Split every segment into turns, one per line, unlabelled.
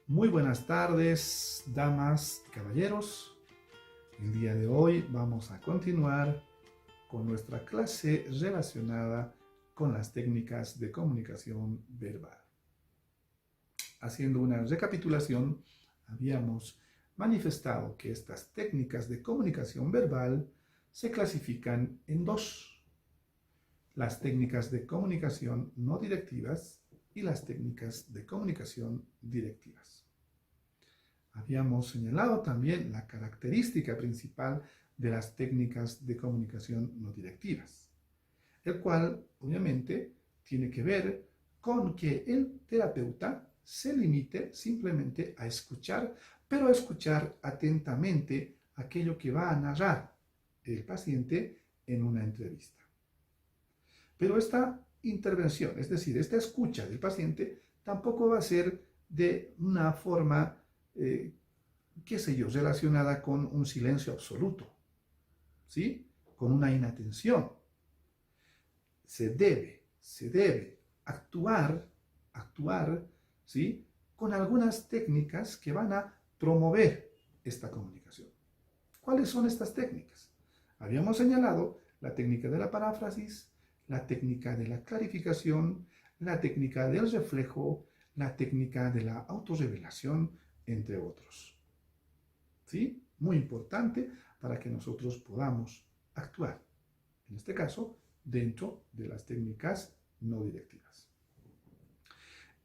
Muy buenas tardes, damas y caballeros. El día de hoy vamos a continuar con nuestra clase relacionada con las técnicas de comunicación verbal. Haciendo una recapitulación, habíamos manifestado que estas técnicas de comunicación verbal se clasifican en dos: las técnicas de comunicación no directivas y las técnicas de comunicación directivas. Habíamos señalado también la característica principal de las técnicas de comunicación no directivas, el cual obviamente tiene que ver con que el terapeuta se limite simplemente a escuchar, pero a escuchar atentamente aquello que va a narrar el paciente en una entrevista. Pero esta intervención, es decir, esta escucha del paciente, tampoco va a ser de una forma, qué sé yo, relacionada con un silencio absoluto, ¿sí? Con una inatención. Se debe actuar, ¿sí? Con algunas técnicas que van a promover esta comunicación. ¿Cuáles son estas técnicas? Habíamos señalado la técnica de la paráfrasis, la técnica de la clarificación, la técnica del reflejo, la técnica de la autorrevelación, entre otros. ¿Sí? Muy importante para que nosotros podamos actuar, en este caso, dentro de las técnicas no directivas.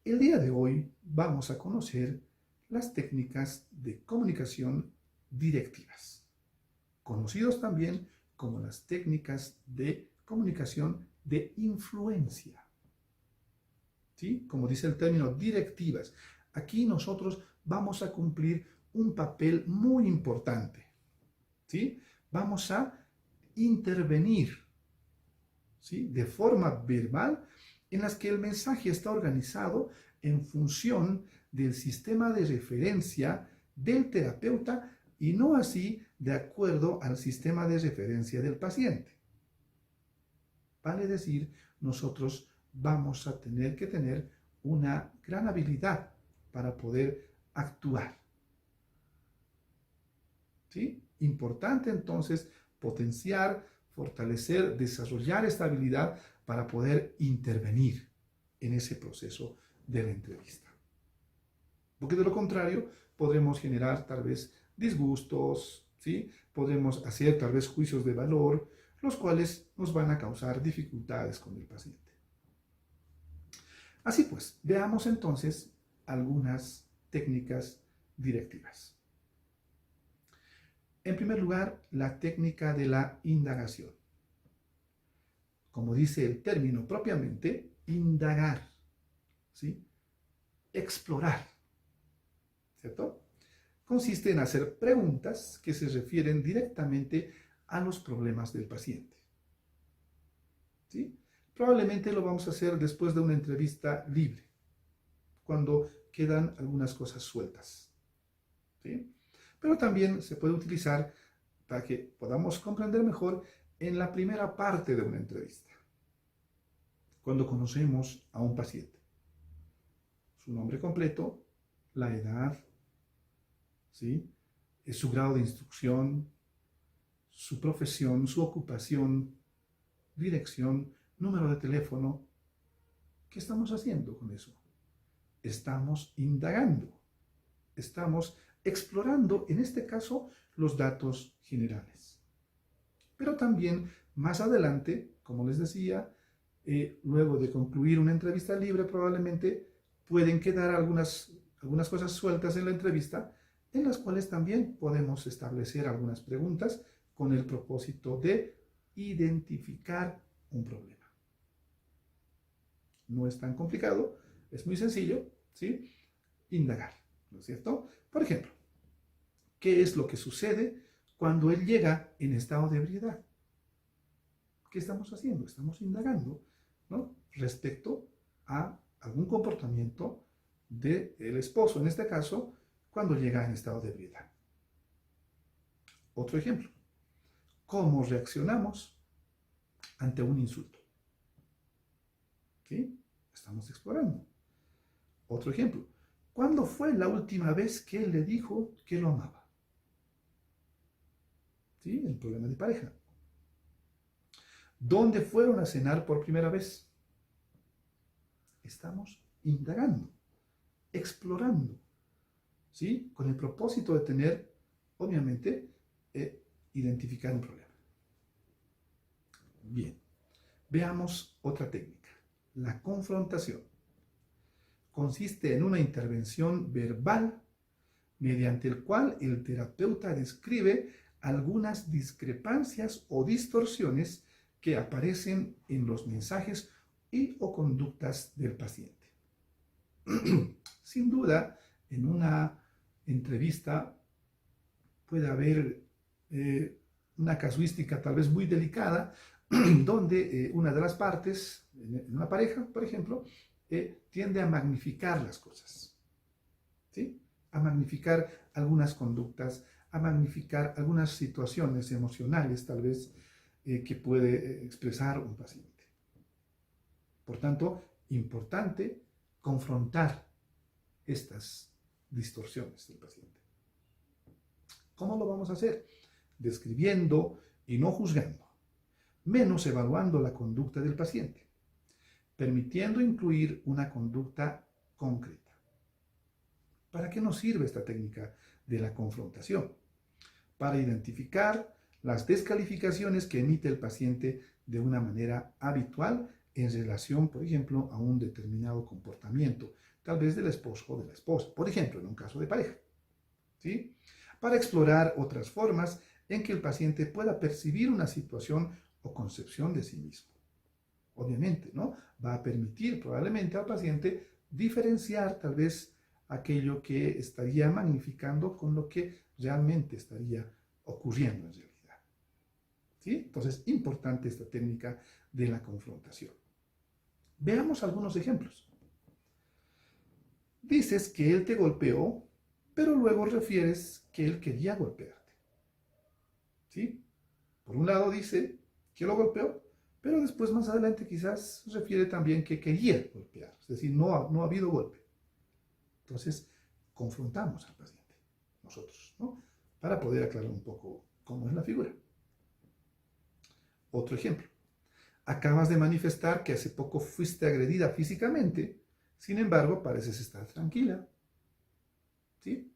El día de hoy vamos a conocer las técnicas de comunicación directivas, conocidos también como las técnicas de comunicación de influencia. ¿Sí? Como dice el término, directivas. Aquí nosotros vamos a cumplir un papel muy importante. ¿Sí? Vamos a intervenir, ¿sí?, de forma verbal, en las que el mensaje está organizado en función del sistema de referencia del terapeuta y no así de acuerdo al sistema de referencia del paciente. Vale decir, nosotros vamos a tener que tener una gran habilidad para poder actuar. ¿Sí? Importante entonces potenciar, fortalecer, desarrollar esta habilidad para poder intervenir en ese proceso de la entrevista. Porque de lo contrario, podremos generar tal vez disgustos, ¿sí? Podremos hacer tal vez juicios de valor, los cuales nos van a causar dificultades con el paciente. Así pues, veamos entonces algunas técnicas directivas. En primer lugar, la técnica de la indagación. Como dice el término propiamente, indagar, ¿sí? Explorar, ¿cierto? Consiste en hacer preguntas que se refieren directamente a los problemas del paciente, ¿sí? Probablemente lo vamos a hacer después de una entrevista libre, cuando quedan algunas cosas sueltas, ¿sí? Pero también se puede utilizar para que podamos comprender mejor en la primera parte de una entrevista, cuando conocemos a un paciente. Su nombre completo, la edad, ¿sí?, su grado de instrucción, su profesión, su ocupación, dirección, número de teléfono. ¿Qué estamos haciendo con eso? Estamos indagando, estamos explorando, en este caso, los datos generales. Pero también, más adelante, como les decía, luego de concluir una entrevista libre, probablemente pueden quedar algunas cosas sueltas en la entrevista, en las cuales también podemos establecer algunas preguntas con el propósito de identificar un problema. No es tan complicado, es muy sencillo, ¿sí? Indagar, ¿no es cierto? Por ejemplo, ¿qué es lo que sucede cuando él llega en estado de ebriedad? ¿Qué estamos haciendo? Estamos indagando, ¿no?, respecto a algún comportamiento del esposo, en este caso, cuando llega en estado de ebriedad. Otro ejemplo, ¿cómo reaccionamos ante un insulto? ¿Sí? Estamos explorando. Otro ejemplo, ¿Cuándo fue la última vez que él le dijo que lo amaba? ¿Sí? El problema de pareja. ¿Dónde fueron a cenar por primera vez? Estamos indagando, explorando, ¿sí? Con el propósito de tener, obviamente, identificar un problema. Bien, veamos otra técnica. La confrontación consiste en una intervención verbal mediante el cual el terapeuta describe algunas discrepancias o distorsiones que aparecen en los mensajes y o conductas del paciente. Sin duda, en una entrevista puede haber una casuística tal vez muy delicada, donde una de las partes, en una pareja, por ejemplo, tiende a magnificar las cosas, ¿sí? A magnificar algunas conductas, a magnificar algunas situaciones emocionales, tal vez, que puede expresar un paciente. Por tanto, importante confrontar estas distorsiones del paciente. ¿Cómo lo vamos a hacer? Describiendo y no juzgando, menos evaluando la conducta del paciente, permitiendo incluir una conducta concreta. ¿Para qué nos sirve esta técnica de la confrontación? Para identificar las descalificaciones que emite el paciente de una manera habitual en relación, por ejemplo, a un determinado comportamiento, tal vez del esposo o de la esposa, por ejemplo, en un caso de pareja, ¿sí? Para explorar otras formas en que el paciente pueda percibir una situación o concepción de sí mismo. Obviamente, ¿no? Va a permitir probablemente al paciente diferenciar tal vez aquello que estaría magnificando con lo que realmente estaría ocurriendo en realidad. ¿Sí? Entonces, importante esta técnica de la confrontación. Veamos algunos ejemplos. Dices que él te golpeó, pero luego refieres que él quería golpearte. ¿Sí? Por un lado dice que lo golpeó, pero después más adelante quizás refiere también que quería golpear, es decir, no ha habido golpe. Entonces, confrontamos al paciente, nosotros, ¿no? Para poder aclarar un poco cómo es la figura. Otro ejemplo. Acabas de manifestar que hace poco fuiste agredida físicamente, sin embargo, pareces estar tranquila. ¿Sí?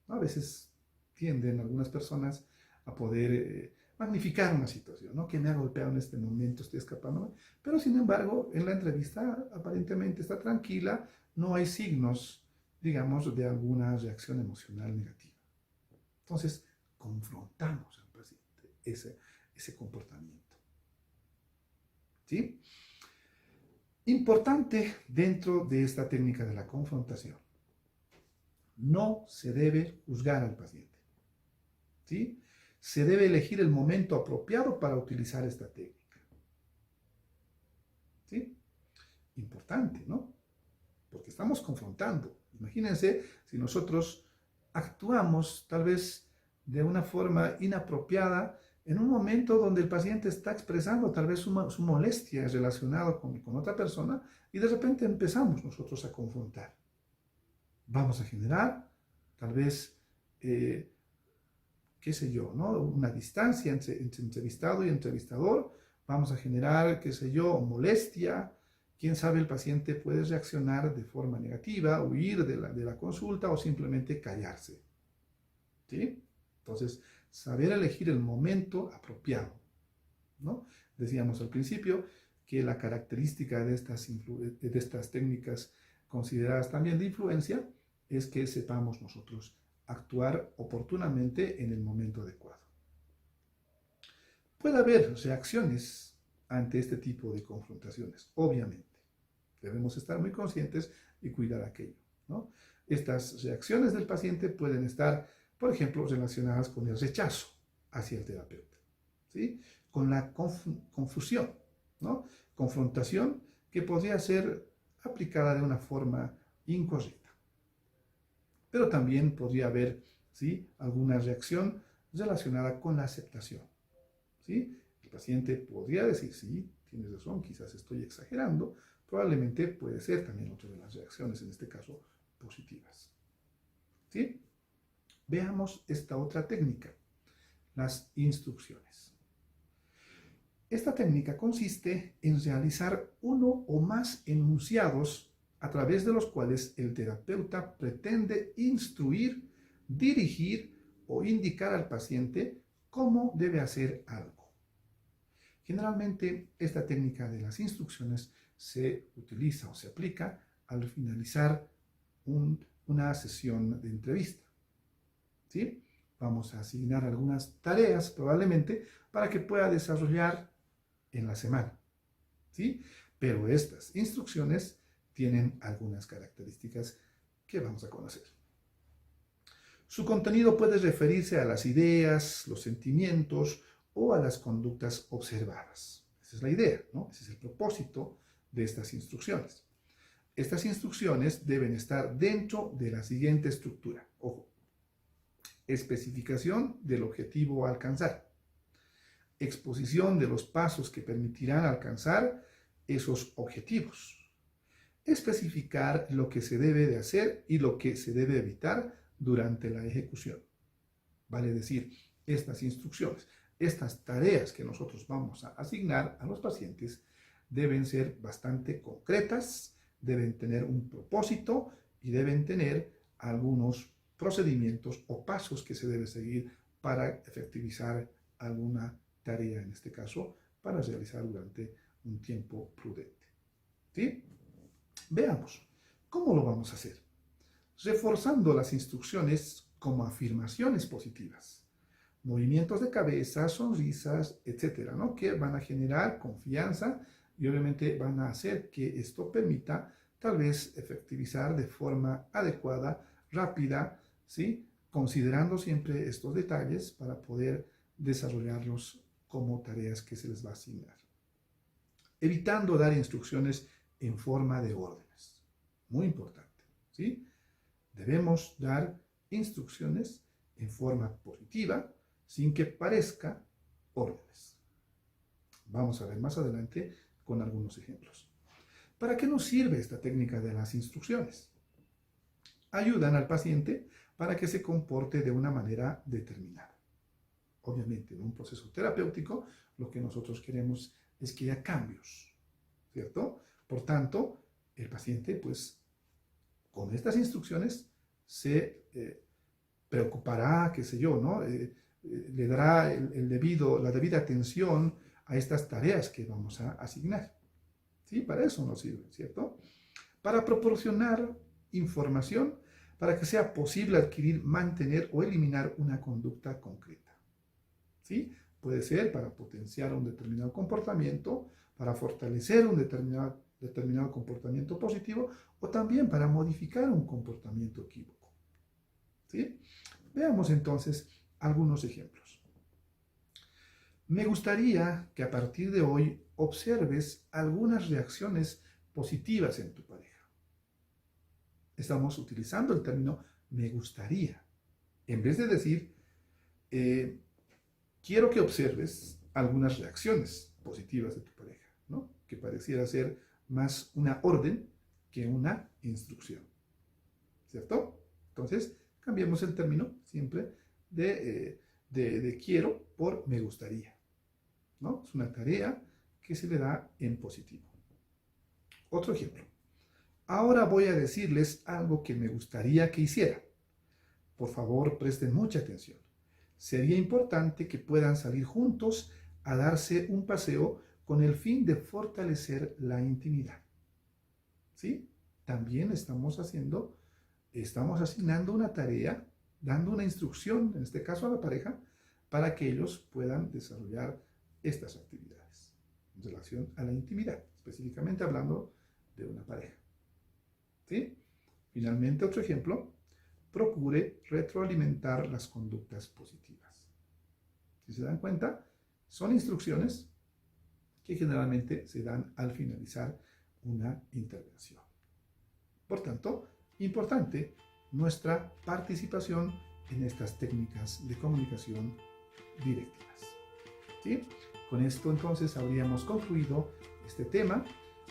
A veces tienden algunas personas a poder magnificar una situación, ¿no? Que me ha golpeado en este momento, estoy escapándome. Pero sin embargo, en la entrevista aparentemente está tranquila, no hay signos, digamos, de alguna reacción emocional negativa. Entonces, confrontamos al paciente ese comportamiento. ¿Sí? Importante dentro de esta técnica de la confrontación. No se debe juzgar al paciente. ¿Sí? Se debe elegir el momento apropiado para utilizar esta técnica. ¿Sí? Importante, ¿no? Porque estamos confrontando. Imagínense si nosotros actuamos tal vez de una forma inapropiada en un momento donde el paciente está expresando tal vez su molestia relacionada con otra persona y de repente empezamos nosotros a confrontar. Vamos a generar tal vez, qué sé yo, ¿no? Una distancia entre entrevistado y entrevistador. Vamos a generar, qué sé yo, molestia. Quién sabe, el paciente puede reaccionar de forma negativa, huir de la consulta o simplemente callarse. ¿Sí? Entonces, saber elegir el momento apropiado, ¿no? Decíamos al principio que la característica de estas técnicas consideradas también de influencia es que sepamos nosotros actuar oportunamente en el momento adecuado. Puede haber reacciones ante este tipo de confrontaciones, obviamente. Debemos estar muy conscientes y cuidar aquello, ¿no? Estas reacciones del paciente pueden estar, por ejemplo, relacionadas con el rechazo hacia el terapeuta, ¿sí? Con la confusión, ¿no? Confrontación que podría ser aplicada de una forma incorrecta. Pero también podría haber, ¿sí?, alguna reacción relacionada con la aceptación, ¿sí? El paciente podría decir, sí, tienes razón, quizás estoy exagerando, probablemente puede ser también otra de las reacciones, en este caso, positivas. ¿Sí? Veamos esta otra técnica, las instrucciones. Esta técnica consiste en realizar uno o más enunciados a través de los cuales el terapeuta pretende instruir, dirigir o indicar al paciente cómo debe hacer algo. Generalmente, esta técnica de las instrucciones se utiliza o se aplica al finalizar una sesión de entrevista. ¿Sí? Vamos a asignar algunas tareas probablemente para que pueda desarrollar en la semana. ¿Sí? Pero estas instrucciones tienen algunas características que vamos a conocer. Su contenido puede referirse a las ideas, los sentimientos o a las conductas observadas. Esa es la idea, ¿no? Ese es el propósito de estas instrucciones. Estas instrucciones deben estar dentro de la siguiente estructura. Ojo. Especificación del objetivo a alcanzar. Exposición de los pasos que permitirán alcanzar esos objetivos. Especificar lo que se debe de hacer y lo que se debe evitar durante la ejecución. Vale decir, estas instrucciones, estas tareas que nosotros vamos a asignar a los pacientes deben ser bastante concretas, deben tener un propósito y deben tener algunos procedimientos o pasos que se debe seguir para efectivizar alguna tarea, en este caso, para realizar durante un tiempo prudente. ¿Sí? Veamos, ¿cómo lo vamos a hacer? Reforzando las instrucciones como afirmaciones positivas, movimientos de cabeza, sonrisas, etcétera, ¿no? Que van a generar confianza y obviamente van a hacer que esto permita tal vez efectivizar de forma adecuada, rápida, ¿sí? Considerando siempre estos detalles para poder desarrollarlos como tareas que se les va a asignar. Evitando dar instrucciones en forma de órdenes. Muy importante, ¿sí? Debemos dar instrucciones en forma positiva, sin que parezca órdenes. Vamos a ver más adelante con algunos ejemplos. ¿Para qué nos sirve esta técnica de las instrucciones? Ayudan al paciente para que se comporte de una manera determinada. Obviamente, en un proceso terapéutico, lo que nosotros queremos es que haya cambios, ¿cierto? Por tanto, el paciente, pues, con estas instrucciones se preocupará, qué sé yo, ¿no? Le dará la debida atención a estas tareas que vamos a asignar. ¿Sí? Para eso nos sirve, ¿cierto? Para proporcionar información para que sea posible adquirir, mantener o eliminar una conducta concreta. ¿Sí? Puede ser para potenciar un determinado comportamiento, para fortalecer un determinado comportamiento positivo o también para modificar un comportamiento equívoco. ¿Sí? Veamos entonces algunos ejemplos. Me gustaría que a partir de hoy observes algunas reacciones positivas en tu pareja. Estamos utilizando el término me gustaría. En vez de decir, quiero que observes algunas reacciones positivas de tu pareja, ¿no? Que pareciera ser más una orden que una instrucción, ¿cierto? Entonces, cambiamos el término siempre de quiero por me gustaría, ¿no? Es una tarea que se le da en positivo. Otro ejemplo. Ahora voy a decirles algo que me gustaría que hicieran. Por favor, presten mucha atención. Sería importante que puedan salir juntos a darse un paseo con el fin de fortalecer la intimidad. ¿Sí? También estamos asignando una tarea, dando una instrucción, en este caso a la pareja, para que ellos puedan desarrollar estas actividades en relación a la intimidad, específicamente hablando de una pareja. ¿Sí? Finalmente, otro ejemplo, procure retroalimentar las conductas positivas. Si se dan cuenta, son instrucciones que generalmente se dan al finalizar una intervención. Por tanto, importante nuestra participación en estas técnicas de comunicación directivas. ¿Sí? Con esto entonces habríamos concluido este tema.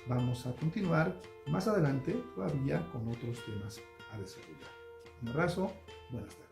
Vamos a continuar más adelante todavía con otros temas a desarrollar. Un abrazo, buenas tardes.